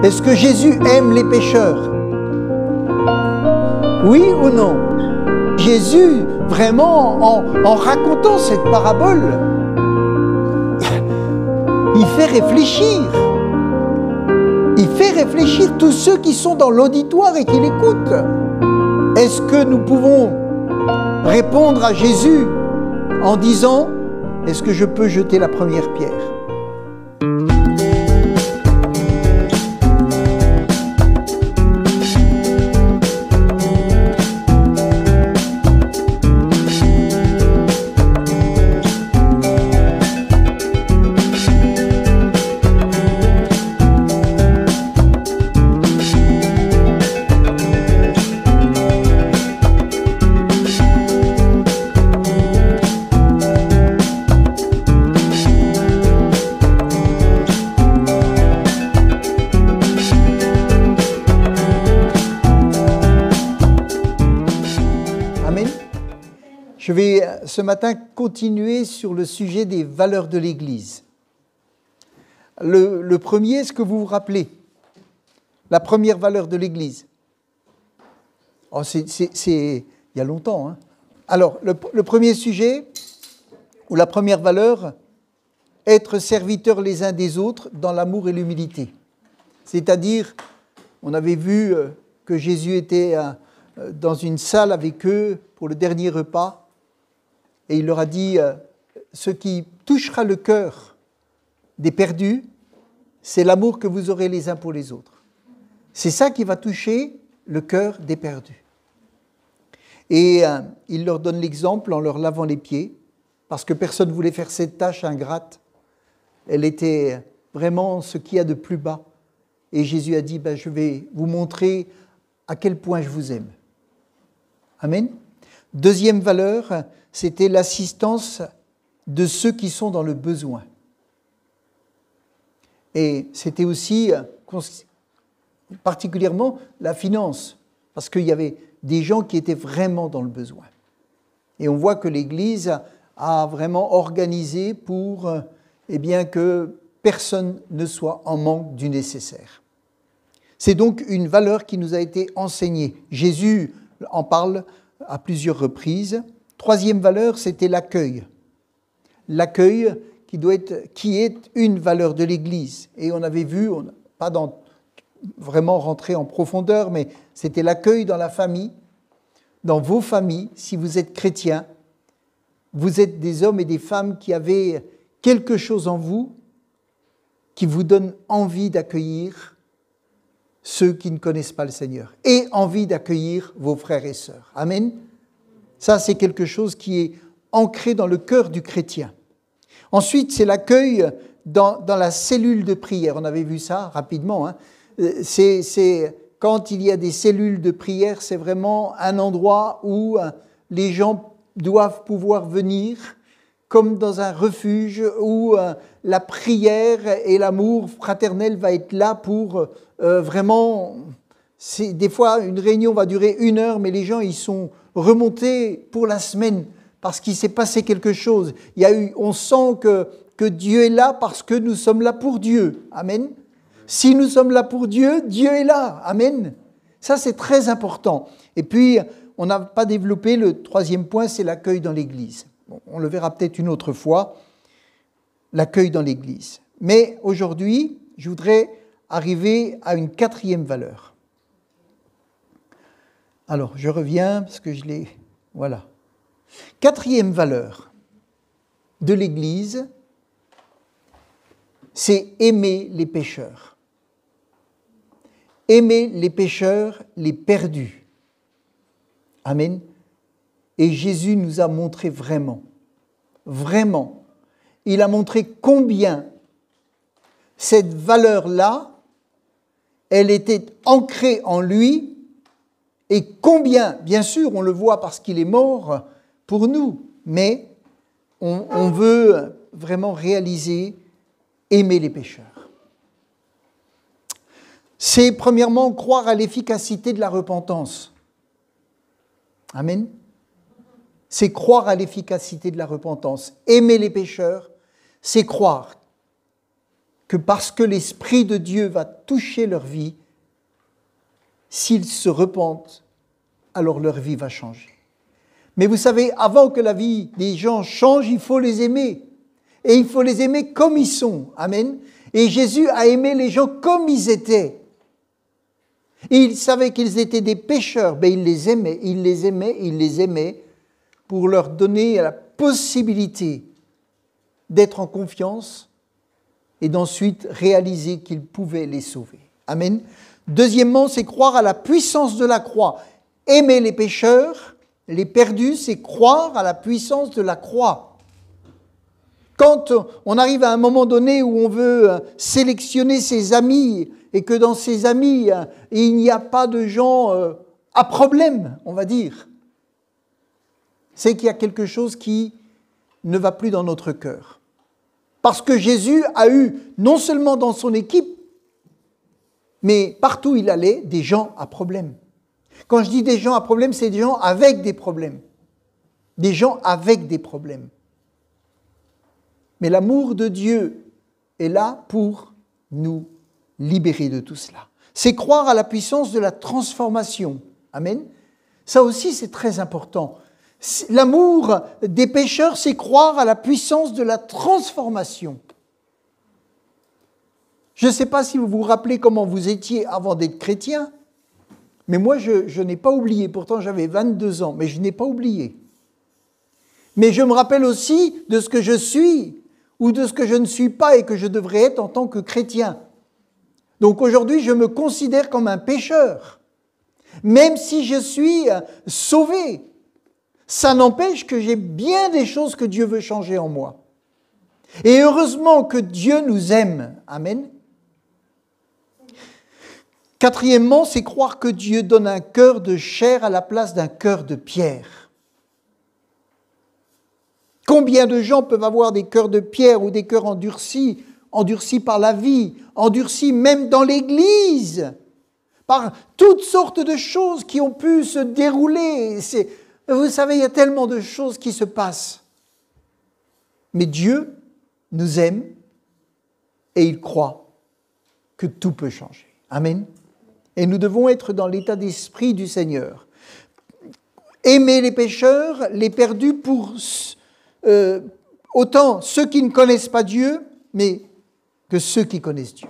Est-ce que Jésus aime les pécheurs? Oui ou non? Jésus, vraiment, en racontant cette parabole, il fait réfléchir. Il fait réfléchir tous ceux qui sont dans l'auditoire et qui l'écoutent. Est-ce que nous pouvons répondre à Jésus en disant « Est-ce que je peux jeter la première pierre ?» Je vais ce matin continuer sur le sujet des valeurs de l'Église. Le premier, est-ce que vous vous rappelez? La première valeur de l'Église. Oh, c'est il y a longtemps. Hein. Alors, le premier sujet, ou la première valeur, être serviteurs les uns des autres dans l'amour et l'humilité. C'est-à-dire, on avait vu que Jésus était dans une salle avec eux pour le dernier repas. Et il leur a dit, ce qui touchera le cœur des perdus, c'est l'amour que vous aurez les uns pour les autres. C'est ça qui va toucher le cœur des perdus. Et il leur donne l'exemple en leur lavant les pieds, parce que personne ne voulait faire cette tâche ingrate. Elle était vraiment ce qu'il y a de plus bas. Et Jésus a dit, je vais vous montrer à quel point je vous aime. Amen. Deuxième valeur, c'était l'assistance de ceux qui sont dans le besoin. Et c'était aussi particulièrement la finance, parce qu'il y avait des gens qui étaient vraiment dans le besoin. Et on voit que l'Église a vraiment organisé pour que personne ne soit en manque du nécessaire. C'est donc une valeur qui nous a été enseignée. Jésus en parle à plusieurs reprises. Troisième valeur, c'était l'accueil. L'accueil qui est une valeur de l'Église. Et on avait vu, on n'a pas vraiment rentré en profondeur, mais c'était l'accueil dans la famille, dans vos familles. Si vous êtes chrétiens, vous êtes des hommes et des femmes qui avaient quelque chose en vous qui vous donne envie d'accueillir ceux qui ne connaissent pas le Seigneur et envie d'accueillir vos frères et sœurs. Amen. Ça, c'est quelque chose qui est ancré dans le cœur du chrétien. Ensuite, c'est l'accueil dans la cellule de prière. On avait vu ça rapidement. Hein. C'est quand il y a des cellules de prière, c'est vraiment un endroit où les gens doivent pouvoir venir, comme dans un refuge où la prière et l'amour fraternel va être là pour vraiment... Des fois, une réunion va durer 1 heure, mais les gens, ils sont remontés pour la semaine parce qu'il s'est passé quelque chose. On sent que Dieu est là parce que nous sommes là pour Dieu. Amen. Si nous sommes là pour Dieu, Dieu est là. Amen. Ça, c'est très important. Et puis, on n'a pas développé le troisième point, c'est l'accueil dans l'Église. Bon, on le verra peut-être une autre fois, l'accueil dans l'Église. Mais aujourd'hui, je voudrais arriver à une 4e valeur. Alors, je reviens parce que je l'ai... Voilà. 4e valeur de l'Église, c'est aimer les pécheurs. Aimer les pécheurs, les perdus. Amen. Et Jésus nous a montré vraiment, il a montré combien cette valeur-là, elle était ancrée en lui. Et combien, bien sûr, on le voit parce qu'il est mort pour nous, mais on veut vraiment réaliser, aimer les pécheurs. C'est premièrement croire à l'efficacité de la repentance. Amen. C'est croire à l'efficacité de la repentance. Aimer les pécheurs, c'est croire que parce que l'Esprit de Dieu va toucher leur vie, s'ils se repentent, alors leur vie va changer. Mais vous savez, avant que la vie des gens change, il faut les aimer. Et il faut les aimer comme ils sont. Amen. Et Jésus a aimé les gens comme ils étaient. Et il savait qu'ils étaient des pécheurs, mais il les aimait pour leur donner la possibilité d'être en confiance et d'ensuite réaliser qu'il pouvait les sauver. Amen. Deuxièmement, c'est croire à la puissance de la croix. Aimer les pécheurs, les perdus, c'est croire à la puissance de la croix. Quand on arrive à un moment donné où on veut sélectionner ses amis et que dans ses amis, il n'y a pas de gens à problème, on va dire, c'est qu'il y a quelque chose qui ne va plus dans notre cœur. Parce que Jésus a eu, non seulement dans son équipe, mais partout où il allait, des gens à problème. Quand je dis des gens à problème, c'est des gens avec des problèmes. Des gens avec des problèmes. Mais l'amour de Dieu est là pour nous libérer de tout cela. C'est croire à la puissance de la transformation. Amen. Ça aussi, c'est très important. L'amour des pécheurs, c'est croire à la puissance de la transformation. Je ne sais pas si vous vous rappelez comment vous étiez avant d'être chrétien, mais moi, je n'ai pas oublié. Pourtant, j'avais 22 ans, mais je n'ai pas oublié. Mais je me rappelle aussi de ce que je suis ou de ce que je ne suis pas et que je devrais être en tant que chrétien. Donc aujourd'hui, je me considère comme un pécheur. Même si je suis sauvé, ça n'empêche que j'ai bien des choses que Dieu veut changer en moi. Et heureusement que Dieu nous aime. Amen. Quatrièmement, c'est croire que Dieu donne un cœur de chair à la place d'un cœur de pierre. Combien de gens peuvent avoir des cœurs de pierre ou des cœurs endurcis par la vie, endurcis même dans l'Église, par toutes sortes de choses qui ont pu se dérouler. Vous savez, il y a tellement de choses qui se passent. Mais Dieu nous aime et il croit que tout peut changer. Amen. Et nous devons être dans l'état d'esprit du Seigneur. Aimer les pécheurs, les perdus pour autant ceux qui ne connaissent pas Dieu, mais que ceux qui connaissent Dieu.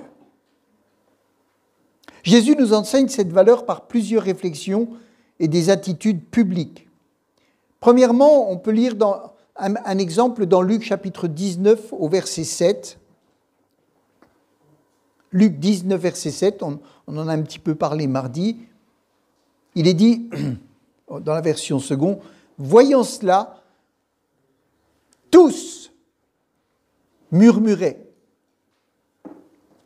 Jésus nous enseigne cette valeur par plusieurs réflexions et des attitudes publiques. Premièrement, on peut lire un exemple dans Luc chapitre 19 au verset 7. Luc 19, verset 7, on en a un petit peu parlé mardi. Il est dit, dans la version seconde, « Voyant cela, tous murmuraient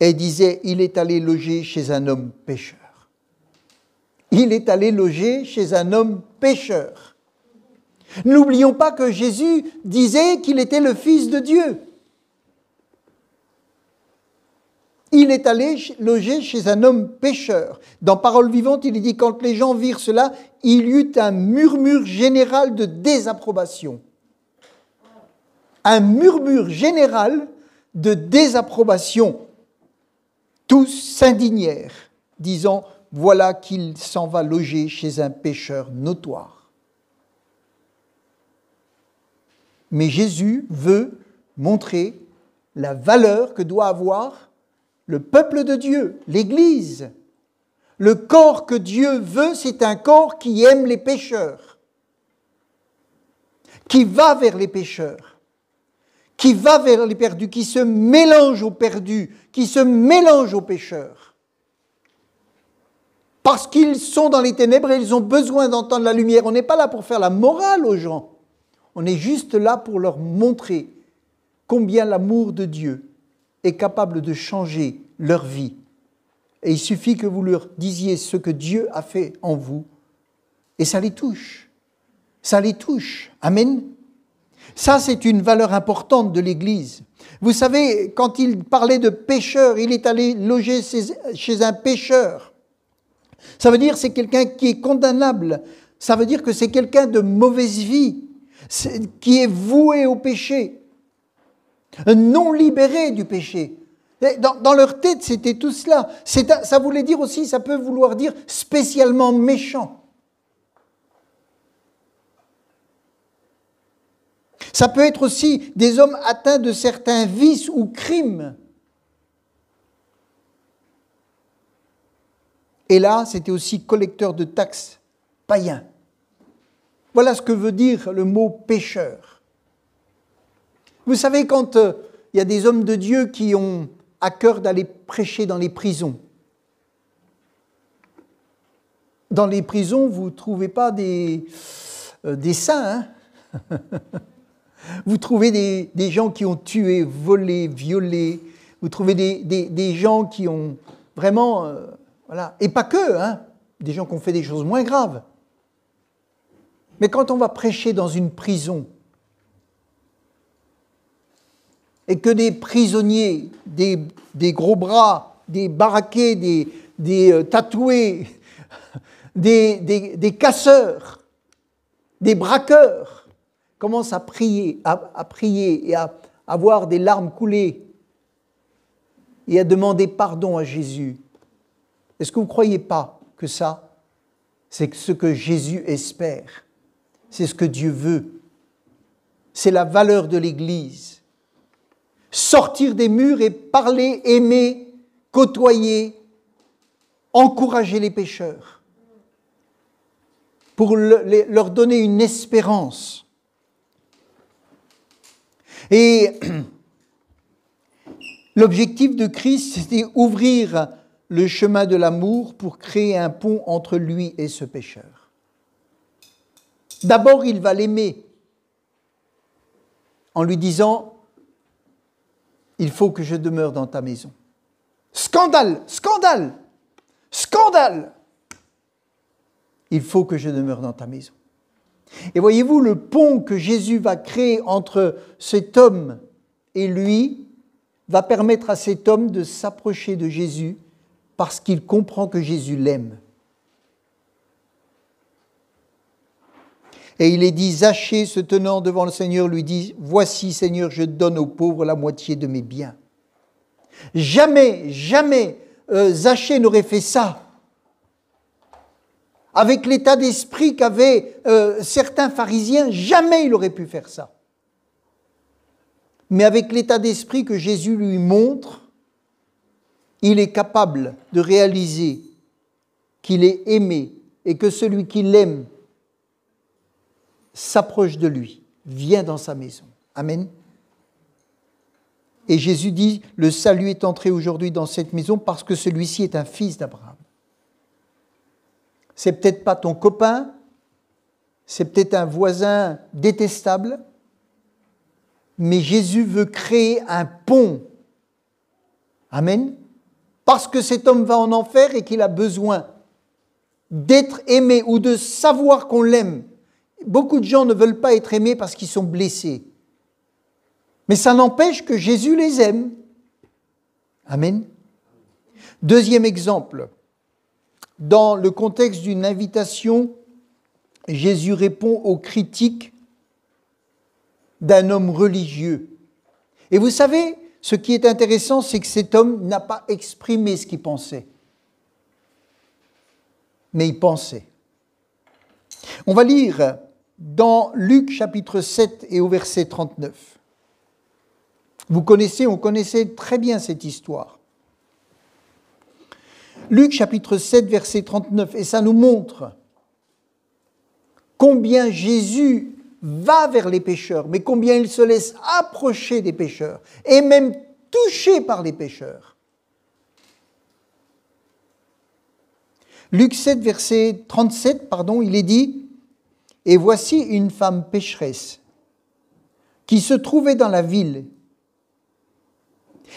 et disaient, il est allé loger chez un homme pécheur. Il est allé loger chez un homme pécheur. » N'oublions pas que Jésus disait qu'il était le Fils de Dieu. Il est allé loger chez un homme pécheur. Dans Parole vivante, il est dit, quand les gens virent cela, il y eut un murmure général de désapprobation. Un murmure général de désapprobation. Tous s'indignèrent, disant, voilà qu'il s'en va loger chez un pécheur notoire. Mais Jésus veut montrer la valeur que doit avoir le peuple de Dieu, l'Église. Le corps que Dieu veut, c'est un corps qui aime les pécheurs, qui va vers les pécheurs, qui va vers les perdus, qui se mélange aux perdus, qui se mélange aux pécheurs. Parce qu'ils sont dans les ténèbres et ils ont besoin d'entendre la lumière. On n'est pas là pour faire la morale aux gens. On est juste là pour leur montrer combien l'amour de Dieu est capable de changer leur vie. Et il suffit que vous leur disiez ce que Dieu a fait en vous, et ça les touche. Ça les touche. Amen. Ça, c'est une valeur importante de l'Église. Vous savez, quand il parlait de pécheur, il est allé loger chez un pécheur. Ça veut dire que c'est quelqu'un qui est condamnable. Ça veut dire que c'est quelqu'un de mauvaise vie, qui est voué au péché, non libéré du péché. Dans leur tête, c'était tout cela. Ça voulait dire aussi, ça peut vouloir dire spécialement méchant. Ça peut être aussi des hommes atteints de certains vices ou crimes. Et là, c'était aussi collecteur de taxes païens. Voilà ce que veut dire le mot pécheur. Vous savez, quand il y a des hommes de Dieu qui ont à cœur d'aller prêcher dans les prisons, dans les prisons, vous ne trouvez pas des saints, hein. Vous trouvez des gens qui ont tué, volé, violé, vous trouvez des gens qui ont vraiment... voilà. Et pas que, hein, des gens qui ont fait des choses moins graves. Mais quand on va prêcher dans une prison, et que des prisonniers, des gros bras, des baraqués, des tatoués, des casseurs, des braqueurs, commencent à prier et à avoir des larmes couler et à demander pardon à Jésus, est-ce que vous ne croyez pas que ça, c'est ce que Jésus espère? C'est ce que Dieu veut. C'est la valeur de l'Église. Sortir des murs et parler, aimer, côtoyer, encourager les pécheurs pour leur donner une espérance. Et l'objectif de Christ, c'était ouvrir le chemin de l'amour pour créer un pont entre lui et ce pécheur. D'abord, il va l'aimer en lui disant « Il faut que je demeure dans ta maison. » Scandale, scandale, scandale. Il faut que je demeure dans ta maison. Et voyez-vous, le pont que Jésus va créer entre cet homme et lui va permettre à cet homme de s'approcher de Jésus parce qu'il comprend que Jésus l'aime. Et il est dit, Zachée, se tenant devant le Seigneur, lui dit, « Voici, Seigneur, je donne aux pauvres la moitié de mes biens. » Jamais, jamais Zachée n'aurait fait ça. Avec l'état d'esprit qu'avaient certains pharisiens, jamais il aurait pu faire ça. Mais avec l'état d'esprit que Jésus lui montre, il est capable de réaliser qu'il est aimé et que celui qui l'aime s'approche de lui, vient dans sa maison. Amen. Et Jésus dit, le salut est entré aujourd'hui dans cette maison parce que celui-ci est un fils d'Abraham. C'est peut-être pas ton copain, c'est peut-être un voisin détestable, mais Jésus veut créer un pont. Amen. Parce que cet homme va en enfer et qu'il a besoin d'être aimé ou de savoir qu'on l'aime. Beaucoup de gens ne veulent pas être aimés parce qu'ils sont blessés. Mais ça n'empêche que Jésus les aime. Amen. Deuxième exemple. Dans le contexte d'une invitation, Jésus répond aux critiques d'un homme religieux. Et vous savez, ce qui est intéressant, c'est que cet homme n'a pas exprimé ce qu'il pensait. Mais il pensait. On va lire dans Luc chapitre 7 et au verset 39. On connaissait très bien cette histoire. Luc chapitre 7, verset 39, et ça nous montre combien Jésus va vers les pécheurs, mais combien il se laisse approcher des pécheurs, et même touché par les pécheurs. Luc 7, verset 37, il est dit, « Et voici une femme pécheresse qui se trouvait dans la ville,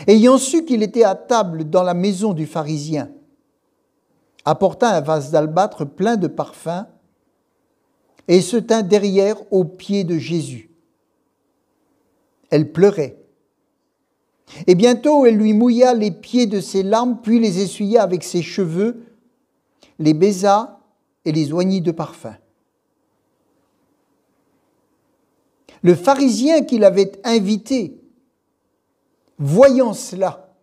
ayant su qu'il était à table dans la maison du pharisien, apporta un vase d'albâtre plein de parfums et se tint derrière aux pieds de Jésus. Elle pleurait. Et bientôt, elle lui mouilla les pieds de ses larmes, puis les essuya avec ses cheveux, les baisa et les oignit de parfum. Le pharisien qui l'avait invité, voyant cela,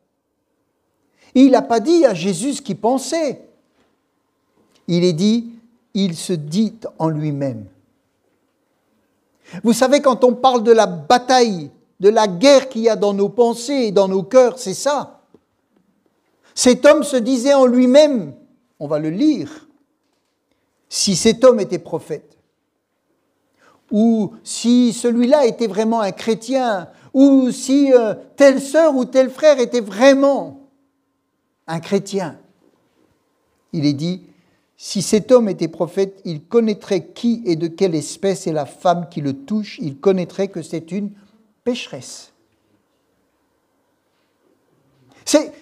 Il n'a pas dit à Jésus ce qu'il pensait. Il est dit, il se dit en lui-même. Vous savez, quand on parle de la bataille, de la guerre qu'il y a dans nos pensées et dans nos cœurs, c'est ça. Cet homme se disait en lui-même, on va le lire, si cet homme était prophète, ou si celui-là était vraiment un chrétien, ou si telle sœur ou tel frère était vraiment un chrétien. Il est dit, si cet homme était prophète, il connaîtrait qui et de quelle espèce est la femme qui le touche, il connaîtrait que c'est une pécheresse. C'est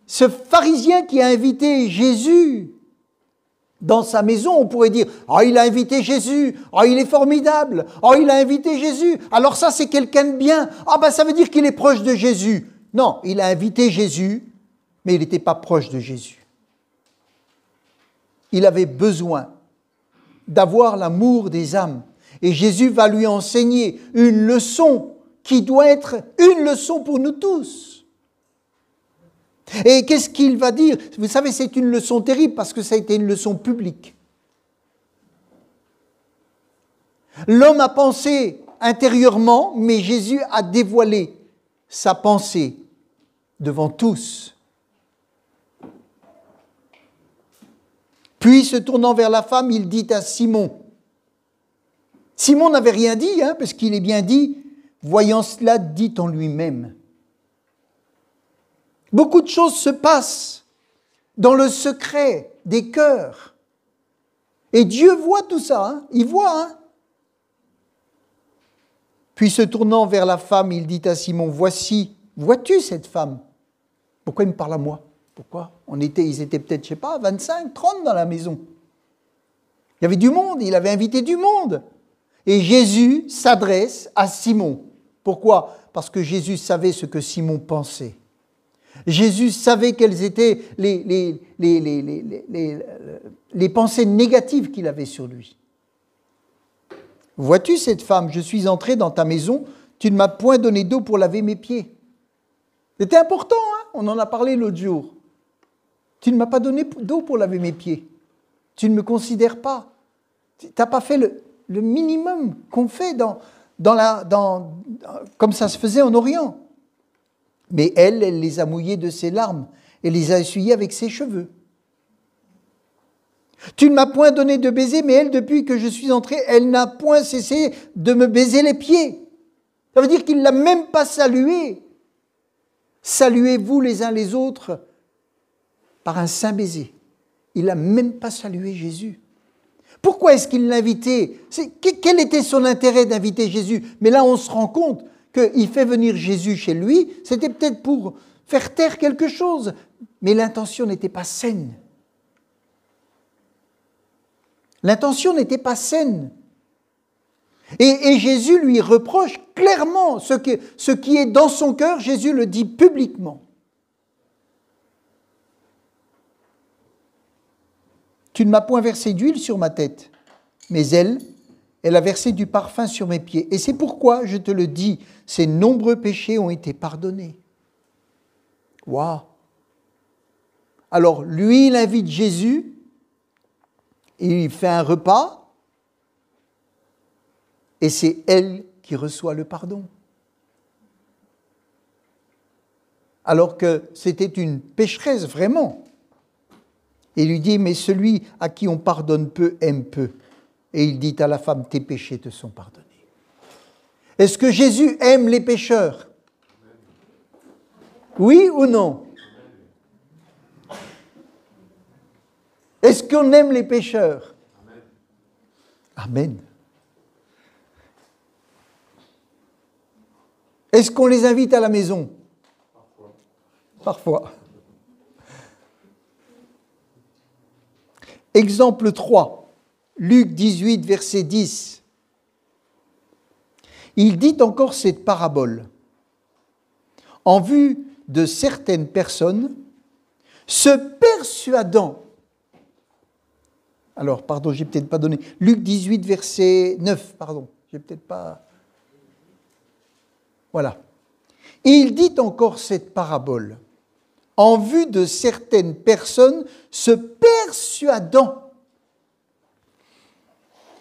ce pharisien qui a invité Jésus dans sa maison, on pourrait dire « Ah, il a invité Jésus, ah, il est formidable, ah, il a invité Jésus, alors ça c'est quelqu'un de bien, ah ben ça veut dire qu'il est proche de Jésus. » Non, il a invité Jésus, mais il n'était pas proche de Jésus. Il avait besoin d'avoir l'amour des âmes. Et Jésus va lui enseigner une leçon qui doit être une leçon pour nous tous. Et qu'est-ce qu'il va dire? Vous savez, c'est une leçon terrible parce que ça a été une leçon publique. L'homme a pensé intérieurement, mais Jésus a dévoilé sa pensée devant tous. Puis, se tournant vers la femme, il dit à Simon. Simon n'avait rien dit, parce qu'il est bien dit, voyant cela, dit en lui-même. Beaucoup de choses se passent dans le secret des cœurs. Et Dieu voit tout ça, il voit. Puis, se tournant vers la femme, il dit à Simon, voici, vois-tu cette femme? Pourquoi il me parle à moi? Pourquoi? Ils étaient peut-être, je ne sais pas, 25, 30 dans la maison. Il y avait du monde, il avait invité du monde. Et Jésus s'adresse à Simon. Pourquoi? Parce que Jésus savait ce que Simon pensait. Jésus savait quelles étaient les pensées négatives qu'il avait sur lui. Vois-tu cette femme? Je suis entré dans ta maison, tu ne m'as point donné d'eau pour laver mes pieds. C'était important, on en a parlé l'autre jour. Tu ne m'as pas donné d'eau pour laver mes pieds. Tu ne me considères pas. Tu n'as pas fait le minimum qu'on fait comme ça se faisait en Orient. Mais elle les a mouillés de ses larmes et les a essuyés avec ses cheveux. Tu ne m'as point donné de baiser, mais elle, depuis que je suis entré, elle n'a point cessé de me baiser les pieds. Ça veut dire qu'il ne l'a même pas salué. Saluez-vous les uns les autres par un saint baiser. Il n'a même pas salué Jésus. Pourquoi est-ce qu'il l'a invité? Quel était son intérêt d'inviter Jésus? Mais là, on se rend compte qu'il fait venir Jésus chez lui. C'était peut-être pour faire taire quelque chose, mais l'intention n'était pas saine. L'intention n'était pas saine. Et Jésus lui reproche clairement ce qui est dans son cœur. Jésus le dit publiquement. Tu ne m'as point versé d'huile sur ma tête, mais elle a versé du parfum sur mes pieds. Et c'est pourquoi, je te le dis, ses nombreux péchés ont été pardonnés. Waouh! Alors, lui, il invite Jésus, il fait un repas, et c'est elle qui reçoit le pardon. Alors que c'était une pécheresse vraiment. Et il lui dit, mais celui à qui on pardonne peu aime peu. Et il dit à la femme, tes péchés te sont pardonnés. Est-ce que Jésus aime les pécheurs? Oui ou non? Est-ce qu'on aime les pécheurs? Amen. Est-ce qu'on les invite à la maison? Parfois. Exemple 3, Luc 18, verset 10. Il dit encore cette parabole. En vue de certaines personnes, se persuadant. Alors, pardon, j'ai peut-être pas donné. Luc 18, verset 9, pardon. J'ai peut-être pas. Voilà. Et il dit encore cette parabole. en vue de certaines personnes se persuadant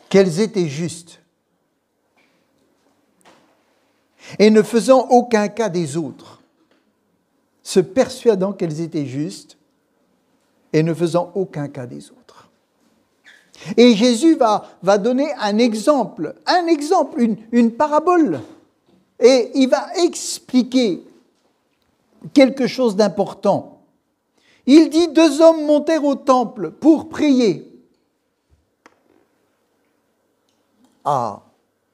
qu'elles étaient justes et ne faisant aucun cas des autres, se persuadant qu'elles étaient justes et ne faisant aucun cas des autres. Et Jésus va donner un exemple, une parabole, et il va expliquer quelque chose d'important. Il dit, 2 hommes montèrent au temple pour prier. Ah,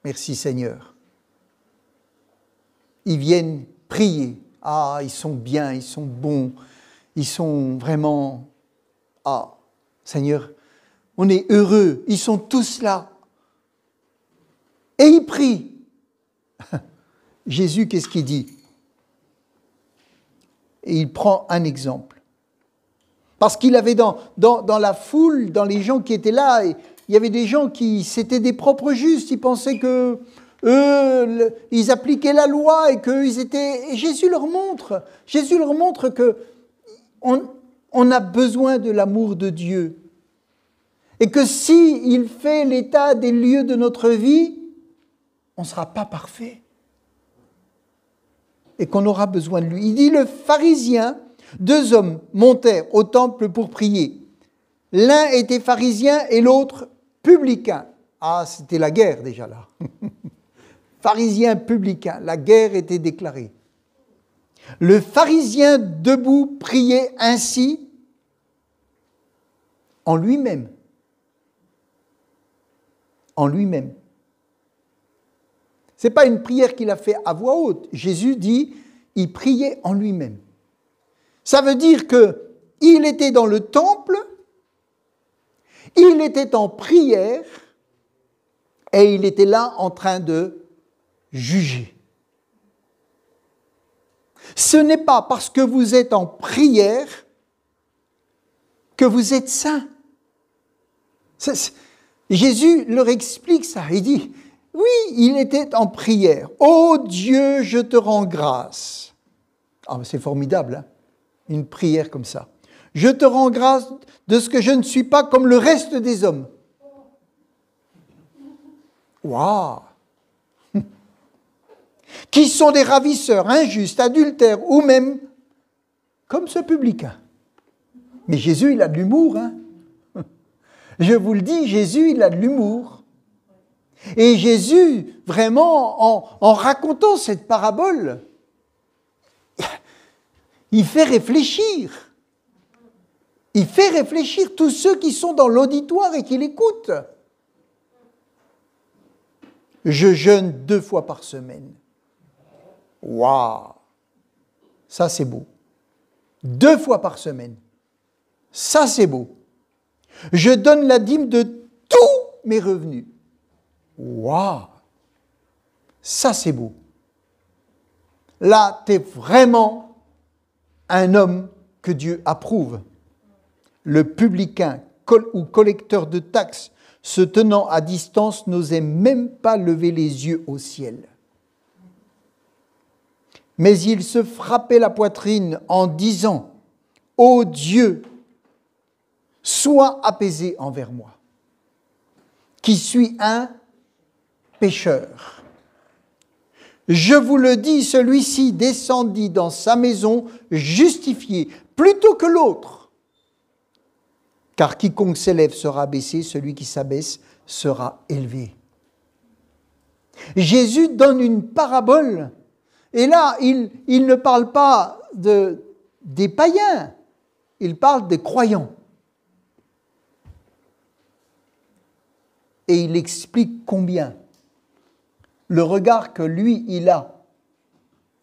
merci Seigneur. Ils viennent prier. Ah, ils sont bien, ils sont bons, ils sont vraiment... Ah, Seigneur, on est heureux, ils sont tous là. Et ils prient. Jésus, qu'est-ce qu'il dit? Et il prend un exemple. Parce qu'il avait dans la foule, dans les gens qui étaient là, il y avait des gens c'était des propres justes, ils pensaient que eux, ils appliquaient la loi et qu'eux, ils étaient... Et Jésus leur montre que on a besoin de l'amour de Dieu. Et que s'il fait l'état des lieux de notre vie, on ne sera pas parfait. Et qu'on aura besoin de lui. Il dit, le pharisien, 2 hommes montèrent au temple pour prier. L'un était pharisien et l'autre publicain. Ah, c'était la guerre déjà là. Pharisien, publicain, la guerre était déclarée. Le pharisien debout priait ainsi en lui-même. En lui-même. Ce n'est pas une prière qu'il a fait à voix haute. Jésus dit, il priait en lui-même. Ça veut dire qu'il était dans le temple, il était en prière et il était là en train de juger. Ce n'est pas parce que vous êtes en prière que vous êtes saint. Jésus leur explique ça. Il dit, oui, il était en prière. Ô Dieu, je te rends grâce. Ah, c'est formidable, hein, une prière comme ça. Je te rends grâce de ce que je ne suis pas comme le reste des hommes. Waouh! Qui sont des ravisseurs, injustes, adultères, ou même comme ce publicain. Mais Jésus, il a de l'humour, hein? Je vous le dis, Jésus, il a de l'humour. Et Jésus, vraiment, en racontant cette parabole, il fait réfléchir. Il fait réfléchir tous ceux qui sont dans l'auditoire et qui l'écoutent. Je jeûne 2 fois par semaine. Waouh! Ça, c'est beau. 2 fois par semaine. Ça, c'est beau. Je donne la dîme de tous mes revenus. Waouh! Ça, c'est beau. Là, tu es vraiment un homme que Dieu approuve. Le publicain ou collecteur de taxes, se tenant à distance, n'osait même pas lever les yeux au ciel. Mais il se frappait la poitrine en disant, « Ô Dieu, sois apaisé envers moi, qui suis un pécheur. » Je vous le dis, celui-ci descendit dans sa maison justifié plutôt que l'autre. Car quiconque s'élève sera baissé, celui qui s'abaisse sera élevé. Jésus donne une parabole. Et là, il ne parle pas des païens, il parle des croyants. Et il explique combien le regard que lui, il a,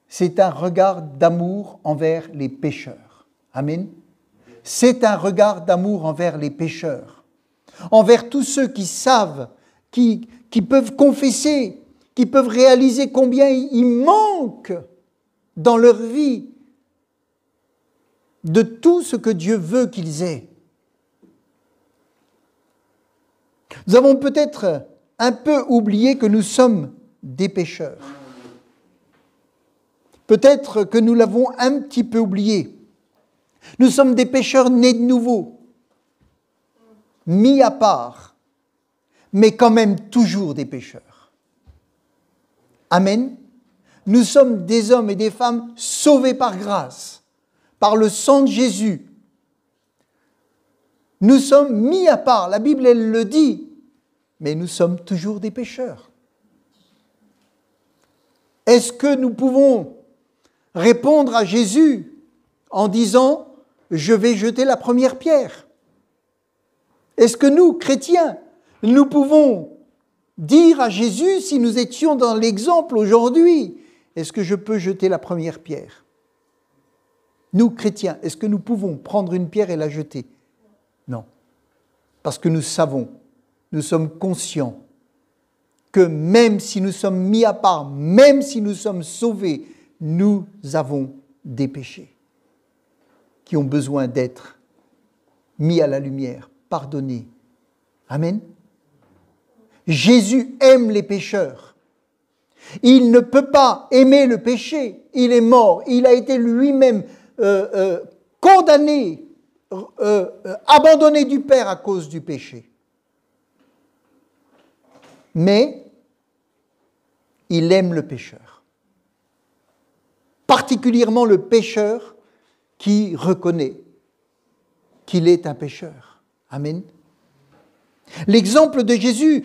c'est un regard d'amour envers les pécheurs. Amen. C'est un regard d'amour envers les pécheurs, envers tous ceux qui savent, qui peuvent confesser, qui peuvent réaliser combien il manque dans leur vie de tout ce que Dieu veut qu'ils aient. Nous avons peut-être un peu oublié que nous sommes des pécheurs. Peut-être que nous l'avons un petit peu oublié. Nous sommes des pécheurs nés de nouveau, mis à part, mais quand même toujours des pécheurs. Amen. Nous sommes des hommes et des femmes sauvés par grâce, par le sang de Jésus. Nous sommes mis à part, la Bible elle le dit, mais nous sommes toujours des pécheurs. Est-ce que nous pouvons répondre à Jésus en disant « Je vais jeter la première pierre » ? Est-ce que nous, chrétiens, nous pouvons dire à Jésus, si nous étions dans l'exemple aujourd'hui, est-ce que je peux jeter la première pierre ? Nous, chrétiens, est-ce que nous pouvons prendre une pierre et la jeter ? Non. Parce que nous savons, nous sommes conscients que même si nous sommes mis à part, même si nous sommes sauvés, nous avons des péchés qui ont besoin d'être mis à la lumière, pardonnés. Amen. Jésus aime les pécheurs. Il ne peut pas aimer le péché. Il est mort. Il a été lui-même condamné, abandonné du Père à cause du péché. Mais il aime le pécheur. Particulièrement le pécheur qui reconnaît qu'il est un pécheur. Amen. L'exemple de Jésus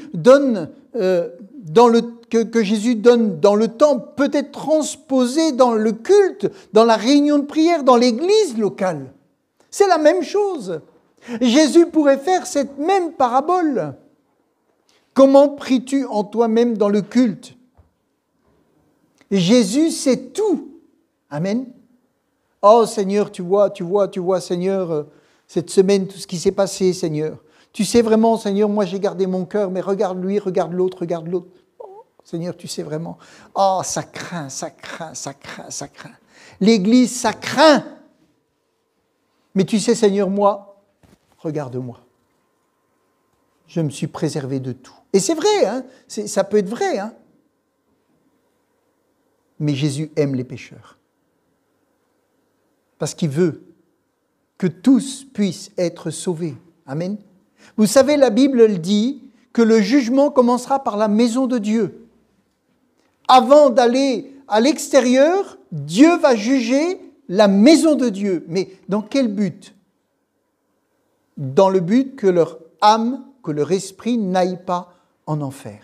que Jésus donne dans le temple peut être transposé dans le culte, dans la réunion de prière, dans l'église locale. C'est la même chose. Jésus pourrait faire cette même parabole. Comment pries-tu en toi-même dans le culte ? Jésus sait tout. Amen. Oh Seigneur, tu vois, Seigneur, cette semaine, tout ce qui s'est passé, Seigneur. Tu sais vraiment, Seigneur, moi j'ai gardé mon cœur, mais regarde lui, regarde l'autre. Oh, Seigneur, tu sais vraiment. Oh, ça craint. L'Église, ça craint. Mais tu sais, Seigneur, moi, regarde-moi. Je me suis préservé de tout. Et c'est vrai, hein, ça peut être vrai. Hein. Mais Jésus aime les pécheurs. Parce qu'il veut que tous puissent être sauvés. Amen. Vous savez, la Bible le dit que le jugement commencera par la maison de Dieu. Avant d'aller à l'extérieur, Dieu va juger la maison de Dieu. Mais dans quel but ? Dans le but que leur âme, que leur esprit n'aille pas en enfer.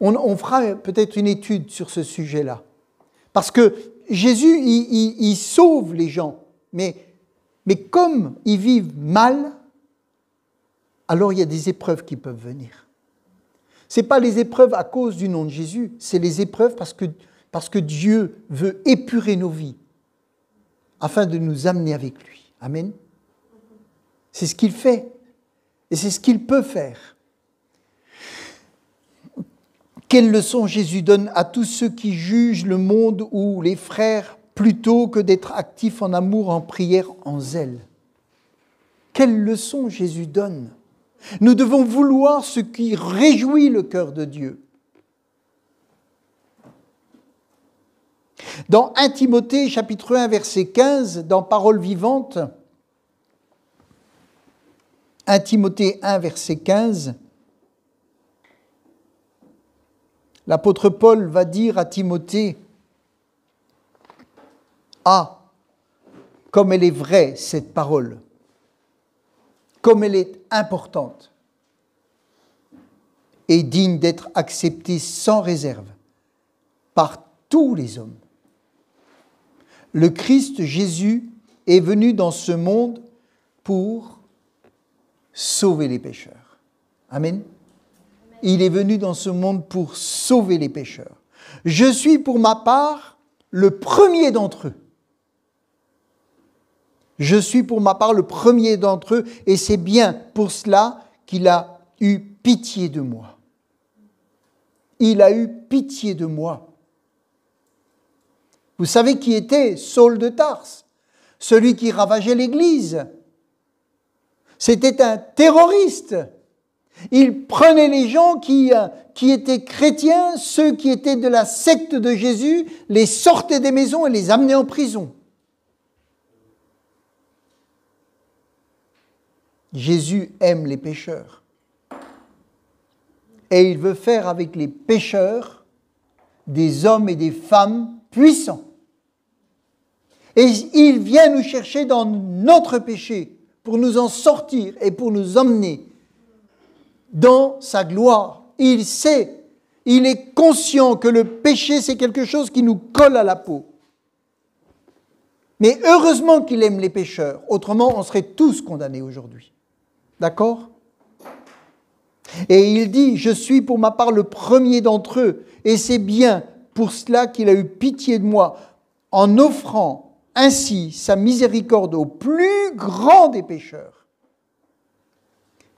On fera peut-être une étude sur ce sujet-là. Parce que Jésus, il sauve les gens. Mais comme ils vivent mal, alors il y a des épreuves qui peuvent venir. Ce n'est pas les épreuves à cause du nom de Jésus, c'est les épreuves parce que Dieu veut épurer nos vies afin de nous amener avec lui. Amen. C'est ce qu'il fait et c'est ce qu'il peut faire. Quelle leçon Jésus donne à tous ceux qui jugent le monde ou les frères plutôt que d'être actifs en amour, en prière, en zèle. Quelle leçon Jésus donne ? Nous devons vouloir ce qui réjouit le cœur de Dieu. Dans 1 Timothée, chapitre 1, verset 15, dans Paroles vivantes, 1 Timothée 1, verset 15, l'apôtre Paul va dire à Timothée, « Ah, comme elle est vraie, cette parole, comme elle est importante et digne d'être acceptée sans réserve par tous les hommes. Le Christ Jésus est venu dans ce monde pour sauver les pécheurs. » Amen. Il est venu dans ce monde pour sauver les pécheurs. Je suis pour ma part le premier d'entre eux. Je suis pour ma part le premier d'entre eux et c'est bien pour cela qu'il a eu pitié de moi. Il a eu pitié de moi. Vous savez qui était Saul de Tarse, celui qui ravageait l'Église. C'était un terroriste. Il prenait les gens qui étaient chrétiens, ceux qui étaient de la secte de Jésus, les sortait des maisons et les amenait en prison. Jésus aime les pécheurs. Et il veut faire avec les pécheurs des hommes et des femmes puissants. Et il vient nous chercher dans notre péché pour nous en sortir et pour nous emmener dans sa gloire. Il sait, il est conscient que le péché, c'est quelque chose qui nous colle à la peau. Mais heureusement qu'il aime les pécheurs, autrement on serait tous condamnés aujourd'hui. D'accord ? Et il dit, je suis pour ma part le premier d'entre eux, et c'est bien pour cela qu'il a eu pitié de moi, en offrant ainsi sa miséricorde au plus grand des pécheurs.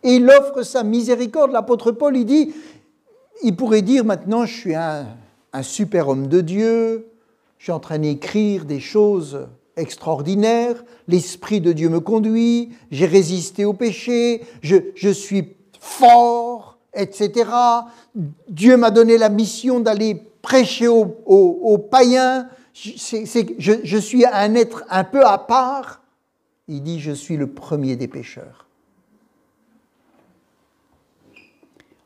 Et il offre sa miséricorde, l'apôtre Paul, il pourrait dire maintenant, je suis un super homme de Dieu, je suis en train d'écrire des choses extraordinaires, l'Esprit de Dieu me conduit, j'ai résisté au péché, je suis fort, etc. Dieu m'a donné la mission d'aller prêcher aux païens, je suis un être un peu à part. Il dit, je suis le premier des pécheurs.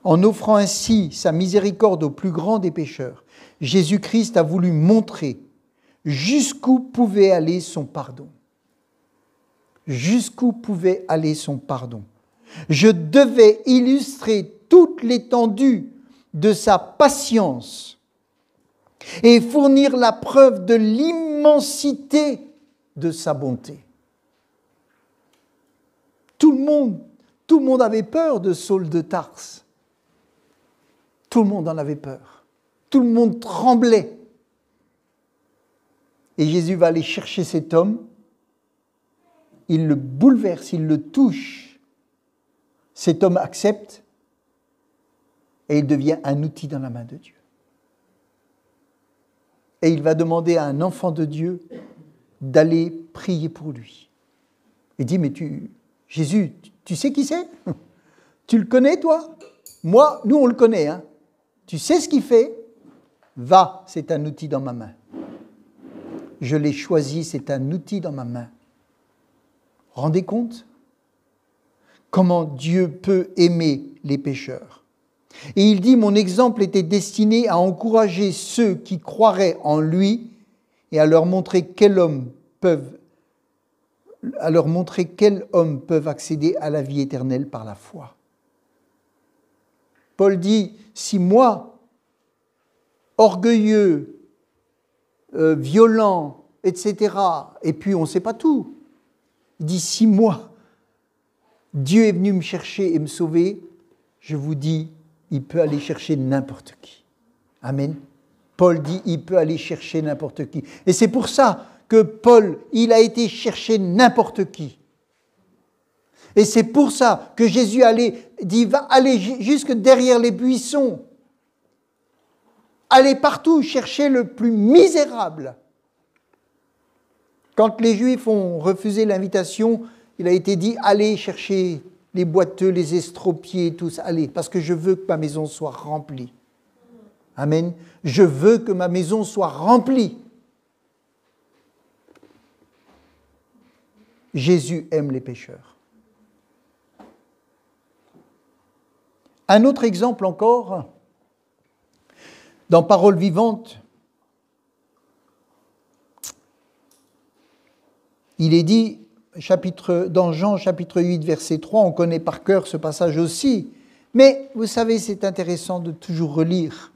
En offrant ainsi sa miséricorde au plus grand des pécheurs, Jésus-Christ a voulu montrer jusqu'où pouvait aller son pardon. Jusqu'où pouvait aller son pardon. Je devais illustrer toute l'étendue de sa patience et fournir la preuve de l'immensité de sa bonté. Tout le monde avait peur de Saul de Tarse. Tout le monde en avait peur. Tout le monde tremblait. Et Jésus va aller chercher cet homme. Il le bouleverse, il le touche. Cet homme accepte et il devient un outil dans la main de Dieu. Et il va demander à un enfant de Dieu d'aller prier pour lui. Il dit, mais Jésus, tu sais qui c'est ? Tu le connais, toi ? Moi, nous, on le connaît. Hein ? Tu sais ce qu'il fait ? Va, c'est un outil dans ma main. Je l'ai choisi, c'est un outil dans ma main. Rendez compte ? Comment Dieu peut aimer les pécheurs. Et il dit, mon exemple était destiné à encourager ceux qui croiraient en lui et à leur montrer quels hommes peuvent accéder à la vie éternelle par la foi. Paul dit, si moi, orgueilleux, violent, etc., et puis on ne sait pas tout, il dit, si moi, Dieu est venu me chercher et me sauver, je vous dis, il peut aller chercher n'importe qui. Amen. Paul dit, il peut aller chercher n'importe qui. Et c'est pour ça que Paul, il a été chercher n'importe qui. Et c'est pour ça que Jésus dit, va aller jusque derrière les buissons. Allez partout chercher le plus misérable. Quand les Juifs ont refusé l'invitation, il a été dit, allez chercher les boiteux, les estropiés, tous, allez, parce que je veux que ma maison soit remplie. Amen. Je veux que ma maison soit remplie. Jésus aime les pécheurs. Un autre exemple encore, dans Paroles vivantes, il est dit, dans Jean chapitre 8, verset 3, on connaît par cœur ce passage aussi, mais vous savez, c'est intéressant de toujours relire.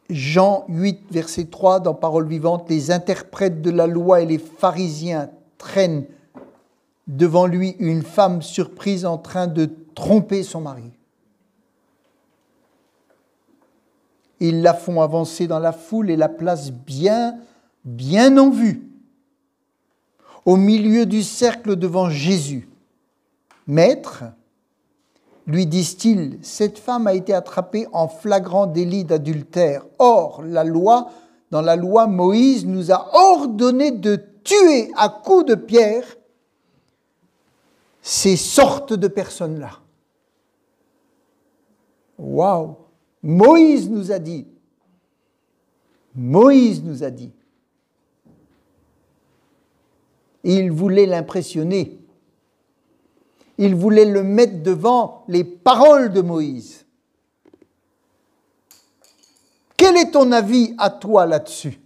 Jean 8, verset 3, dans Paroles vivantes, les interprètes de la loi et les pharisiens traînent devant lui une femme surprise en train de tromper son mari. Ils la font avancer dans la foule et la placent bien en vue, au milieu du cercle devant Jésus. « Maître, lui disent-ils, cette femme a été attrapée en flagrant délit d'adultère. Or, dans la loi, Moïse nous a ordonné de tuer à coups de pierre ces sortes de personnes-là. » Waouh! Moïse nous a dit. Il voulait l'impressionner. Il voulait le mettre devant les paroles de Moïse. Quel est ton avis à toi là-dessus?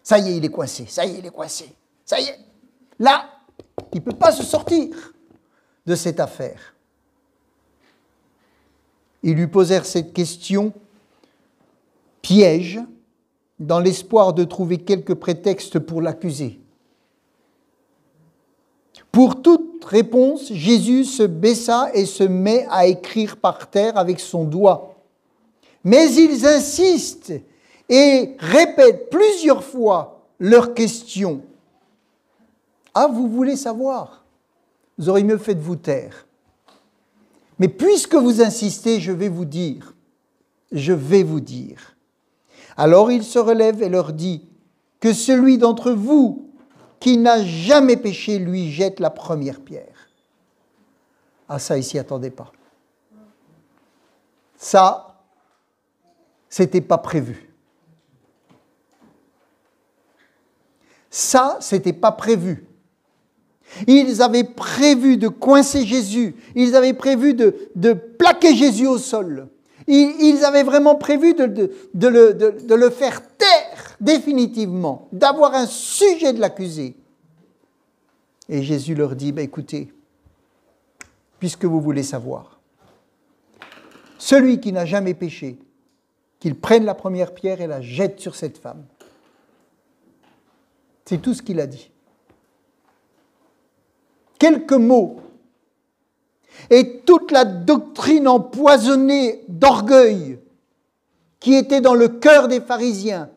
Ça y est, il est coincé. Ça y est, il est coincé. Ça y est. Là, il ne peut pas se sortir de cette affaire. Ils lui posèrent cette question piège dans l'espoir de trouver quelques prétextes pour l'accuser. Pour toute réponse, Jésus se baissa et se met à écrire par terre avec son doigt. Mais ils insistent et répètent plusieurs fois leur question. Ah, vous voulez savoir? Vous auriez mieux fait de vous taire. Mais puisque vous insistez, je vais vous dire. Je vais vous dire. Alors il se relève et leur dit que celui d'entre vous qui n'a jamais péché, lui jette la première pierre. Ah, ça, il ne s'y attendait pas. Ça, c'était pas prévu. Ça, c'était pas prévu. Ils avaient prévu de coincer Jésus. Ils avaient prévu de plaquer Jésus au sol. Ils avaient vraiment prévu de le faire taire définitivement, d'avoir un sujet de l'accuser. Et Jésus leur dit, écoutez, puisque vous voulez savoir, celui qui n'a jamais péché, qu'il prenne la première pierre et la jette sur cette femme. C'est tout ce qu'il a dit. Quelques mots. Et toute la doctrine empoisonnée d'orgueil qui était dans le cœur des pharisiens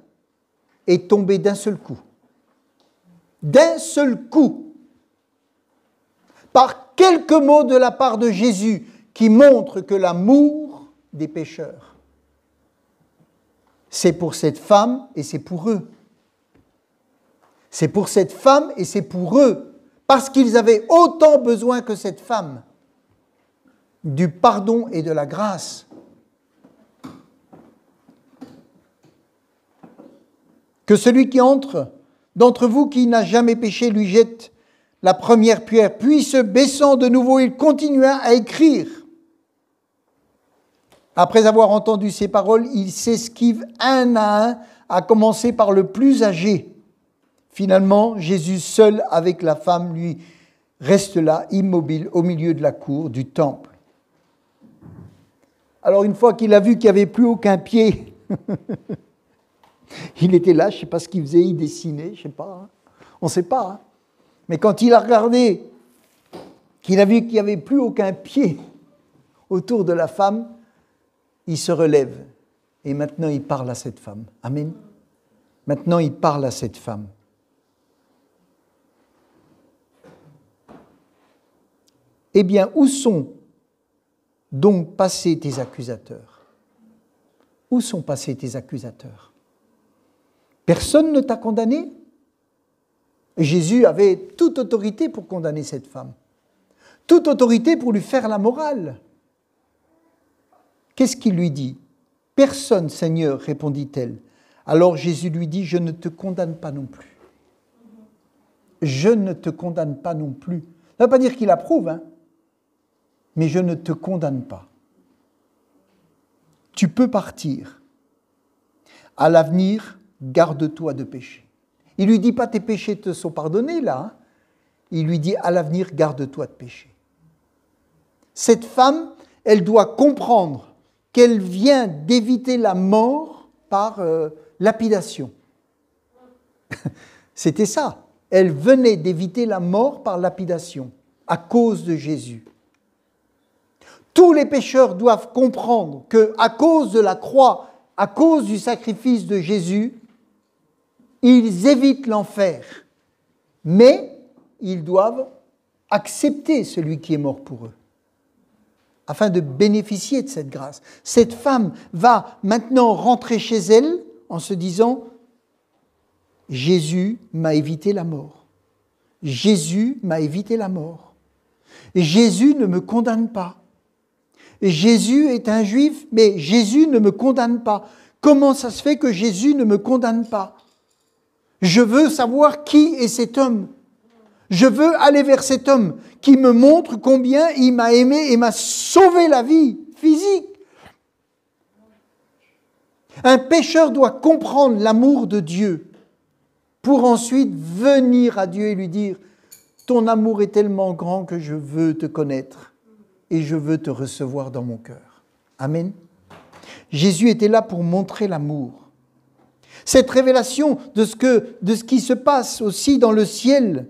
est tombée d'un seul coup. D'un seul coup. Par quelques mots de la part de Jésus qui montrent que l'amour des pécheurs, c'est pour cette femme et c'est pour eux. C'est pour cette femme et c'est pour eux. Parce qu'ils avaient autant besoin que cette femme du pardon et de la grâce. Que celui qui entre d'entre vous qui n'a jamais péché lui jette la première pierre. Puis se baissant de nouveau, il continua à écrire. Après avoir entendu ces paroles, il s'esquive un à un, à commencer par le plus âgé. Finalement, Jésus seul avec la femme, lui, reste là, immobile, au milieu de la cour du temple. Alors, une fois qu'il a vu qu'il n'y avait plus aucun pied, il était là, je ne sais pas ce qu'il faisait, il dessinait, je ne sais pas, hein. On ne sait pas. Hein. Mais quand il a regardé, qu'il a vu qu'il n'y avait plus aucun pied autour de la femme, il se relève. Et maintenant, il parle à cette femme. Amen. Maintenant, il parle à cette femme. Eh bien, où sont donc passés tes accusateurs? Où sont passés tes accusateurs? Personne ne t'a condamné? Jésus avait toute autorité pour condamner cette femme. Toute autorité pour lui faire la morale. Qu'est-ce qu'il lui dit? Personne, Seigneur, répondit-elle. Alors Jésus lui dit, je ne te condamne pas non plus. Je ne te condamne pas non plus. Ça ne veut pas dire qu'il approuve, hein? Mais je ne te condamne pas. Tu peux partir. À l'avenir, garde-toi de pécher. Il ne lui dit pas tes péchés te sont pardonnés, là. Hein? Il lui dit à l'avenir, garde-toi de pécher. Cette femme, elle doit comprendre qu'elle vient d'éviter la mort par lapidation. C'était ça. Elle venait d'éviter la mort par lapidation à cause de Jésus. Tous les pécheurs doivent comprendre qu'à cause de la croix, à cause du sacrifice de Jésus, ils évitent l'enfer. Mais ils doivent accepter celui qui est mort pour eux, afin de bénéficier de cette grâce. Cette femme va maintenant rentrer chez elle en se disant « Jésus m'a évité la mort. Jésus m'a évité la mort. Jésus ne me condamne pas. Jésus est un juif, mais Jésus ne me condamne pas. Comment ça se fait que Jésus ne me condamne pas? Je veux savoir qui est cet homme. Je veux aller vers cet homme qui me montre combien il m'a aimé et m'a sauvé la vie physique. Un pécheur doit comprendre l'amour de Dieu pour ensuite venir à Dieu et lui dire « Ton amour est tellement grand que je veux te connaître et je veux te recevoir dans mon cœur. » Amen. Jésus était là pour montrer l'amour. Cette révélation de ce qui se passe aussi dans le ciel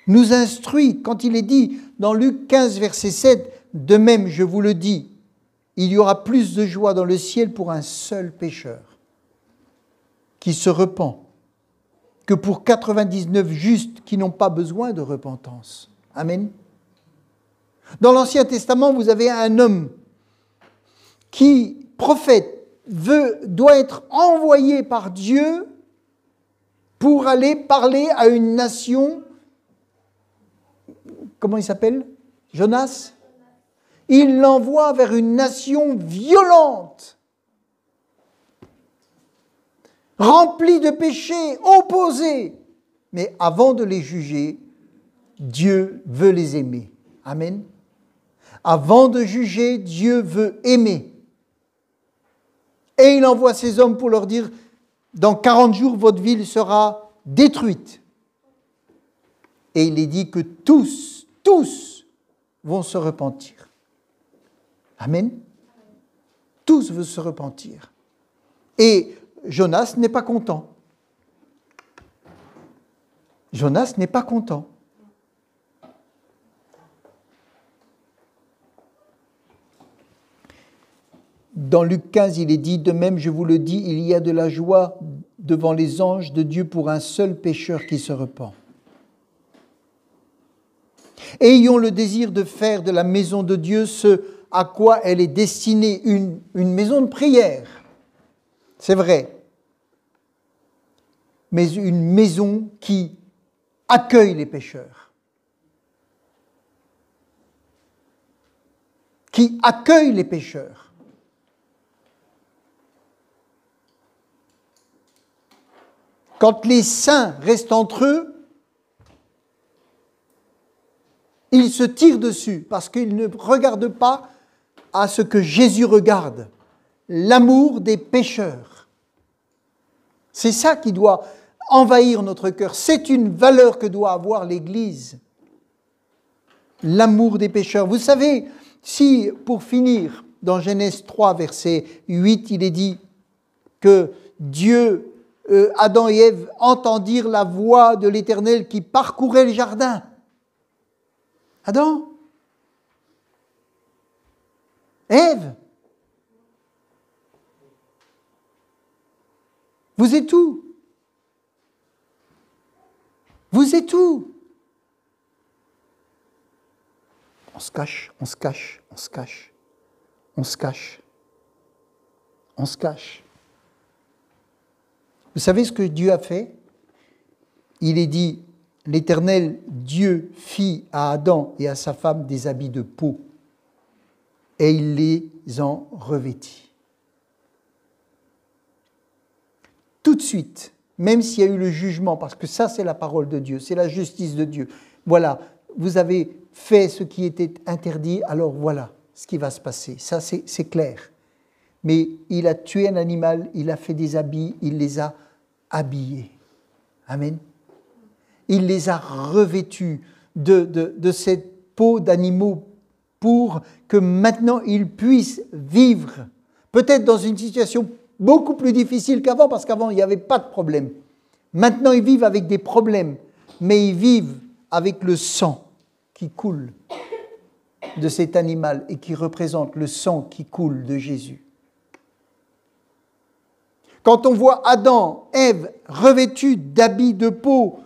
nous instruit quand il est dit dans Luc 15, verset 7, « De même, je vous le dis, il y aura plus de joie dans le ciel pour un seul pécheur qui se repent que pour 99 justes qui n'ont pas besoin de repentance. » Amen. Dans l'Ancien Testament, vous avez un homme qui, prophète, doit être envoyé par Dieu pour aller parler à une nation. Comment il s'appelle? Jonas. Il l'envoie vers une nation violente, remplie de péchés, opposés. Mais avant de les juger, Dieu veut les aimer. Amen. Avant de juger, Dieu veut aimer. Et il envoie ces hommes pour leur dire, dans 40 jours, votre ville sera détruite. Et il est dit que tous vont se repentir. Amen. Tous veulent se repentir. Et Jonas n'est pas content. Jonas n'est pas content. Dans Luc 15, il est dit, « De même, je vous le dis, il y a de la joie devant les anges de Dieu pour un seul pécheur qui se repent. » Ayons le désir de faire de la maison de Dieu ce à quoi elle est destinée, une maison de prière. C'est vrai. Mais une maison qui accueille les pécheurs. Qui accueille les pécheurs. Quand les saints restent entre eux, ils se tirent dessus parce qu'ils ne regardent pas à ce que Jésus regarde, l'amour des pécheurs. C'est ça qui doit envahir notre cœur. C'est une valeur que doit avoir l'Église. L'amour des pécheurs. Vous savez, si, pour finir, dans Genèse 3, verset 8, il est dit que Dieu, Adam et Ève entendirent la voix de l'Éternel qui parcourait le jardin. Adam, Ève, vous êtes où? Vous êtes où? On se cache, on se cache, on se cache, on se cache, on se cache. Vous savez ce que Dieu a fait? Il est dit, l'Éternel Dieu fit à Adam et à sa femme des habits de peau, et il les en revêtit. Tout de suite, même s'il y a eu le jugement, parce que ça c'est la parole de Dieu, c'est la justice de Dieu. Voilà, vous avez fait ce qui était interdit, alors voilà ce qui va se passer. Ça c'est clair. Mais il a tué un animal, il a fait des habits, il les a habillés. Amen. Il les a revêtus de cette peau d'animaux pour que maintenant ils puissent vivre, peut-être dans une situation beaucoup plus difficile qu'avant, parce qu'avant il n'y avait pas de problème. Maintenant ils vivent avec des problèmes, mais ils vivent avec le sang qui coule de cet animal et qui représente le sang qui coule de Jésus. Quand on voit Adam, Ève revêtus d'habits de peau,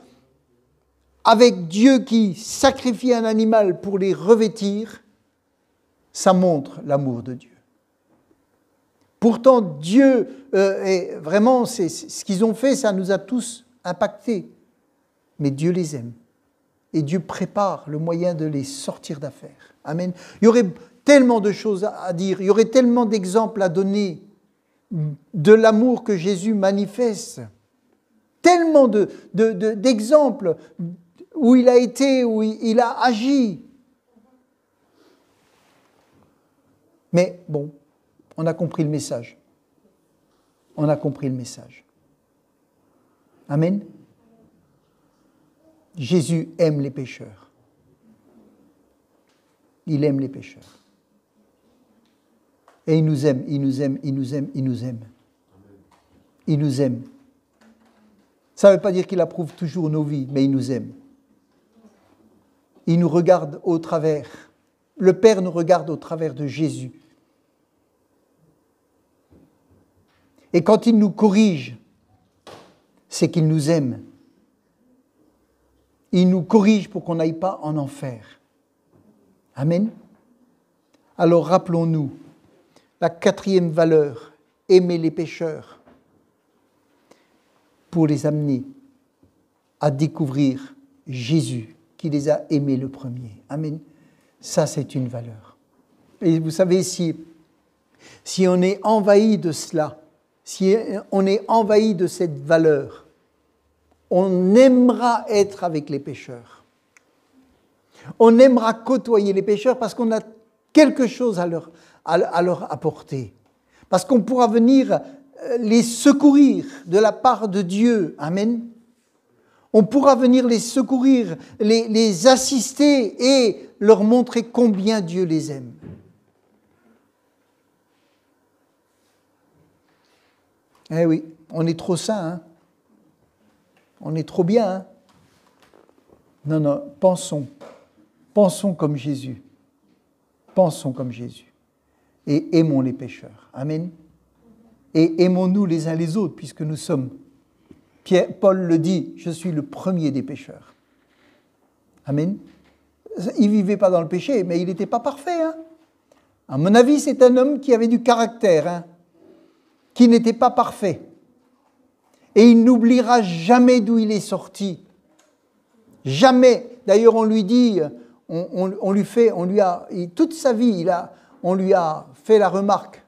avec Dieu qui sacrifie un animal pour les revêtir, ça montre l'amour de Dieu. Pourtant, Dieu, vraiment, ce qu'ils ont fait, ça nous a tous impactés. Mais Dieu les aime. Et Dieu prépare le moyen de les sortir d'affaire. Amen. Il y aurait tellement de choses à dire, il y aurait tellement d'exemples à donner de l'amour que Jésus manifeste. Tellement d'exemples où il a été, où il a agi. Mais bon, on a compris le message. On a compris le message. Amen. Jésus aime les pécheurs. Il aime les pécheurs. Et il nous aime, il nous aime, il nous aime, il nous aime. Il nous aime. Ça ne veut pas dire qu'il approuve toujours nos vies, mais il nous aime. Il nous regarde au travers. Le Père nous regarde au travers de Jésus. Et quand il nous corrige, c'est qu'il nous aime. Il nous corrige pour qu'on n'aille pas en enfer. Amen. Alors rappelons-nous la 4e valeur, aimer les pécheurs, pour les amener à découvrir Jésus, qui les a aimés le premier. Amen. Ça, c'est une valeur. Et vous savez, si on est envahi de cela, si on est envahi de cette valeur, on aimera être avec les pécheurs. On aimera côtoyer les pécheurs parce qu'on a quelque chose à leur apporter. Parce qu'on pourra venir les secourir de la part de Dieu. Amen. On pourra venir les secourir, les assister et leur montrer combien Dieu les aime. Eh oui, on est trop saints, hein? On est trop bien. Hein? Non, pensons comme Jésus. Pensons comme Jésus. Et aimons les pécheurs. Amen. Et aimons-nous les uns les autres, puisque nous sommes. Paul le dit, je suis le premier des pécheurs. Amen. Il ne vivait pas dans le péché, mais il n'était pas parfait. Hein? À mon avis, c'est un homme qui avait du caractère, hein, qui n'était pas parfait. Et il n'oubliera jamais d'où il est sorti. Jamais. D'ailleurs, on lui dit, toute sa vie, on lui a fait la remarque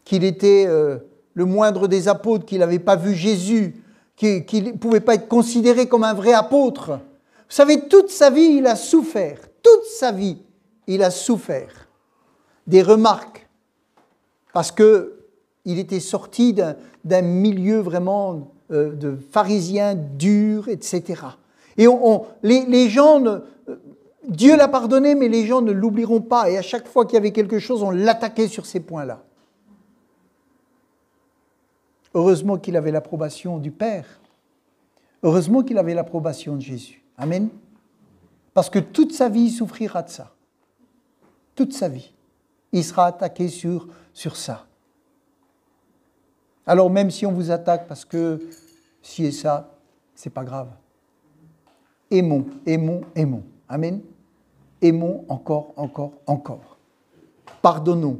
qu'il était le moindre des apôtres, qu'il n'avait pas vu Jésus, qu'il ne pouvait pas être considéré comme un vrai apôtre. Vous savez, toute sa vie, il a souffert. Toute sa vie, il a souffert des remarques. Parce qu'il était sorti d'un milieu vraiment de pharisiens durs, etc. Et les gens, Dieu l'a pardonné, mais les gens ne l'oublieront pas. Et à chaque fois qu'il y avait quelque chose, on l'attaquait sur ces points-là. Heureusement qu'il avait l'approbation du Père. Heureusement qu'il avait l'approbation de Jésus. Amen. Parce que toute sa vie, il souffrira de ça. Toute sa vie. Il sera attaqué sur ça. Alors même si on vous attaque parce que ci et ça, c'est pas grave. Aimons. Amen. Aimons encore. Pardonnons.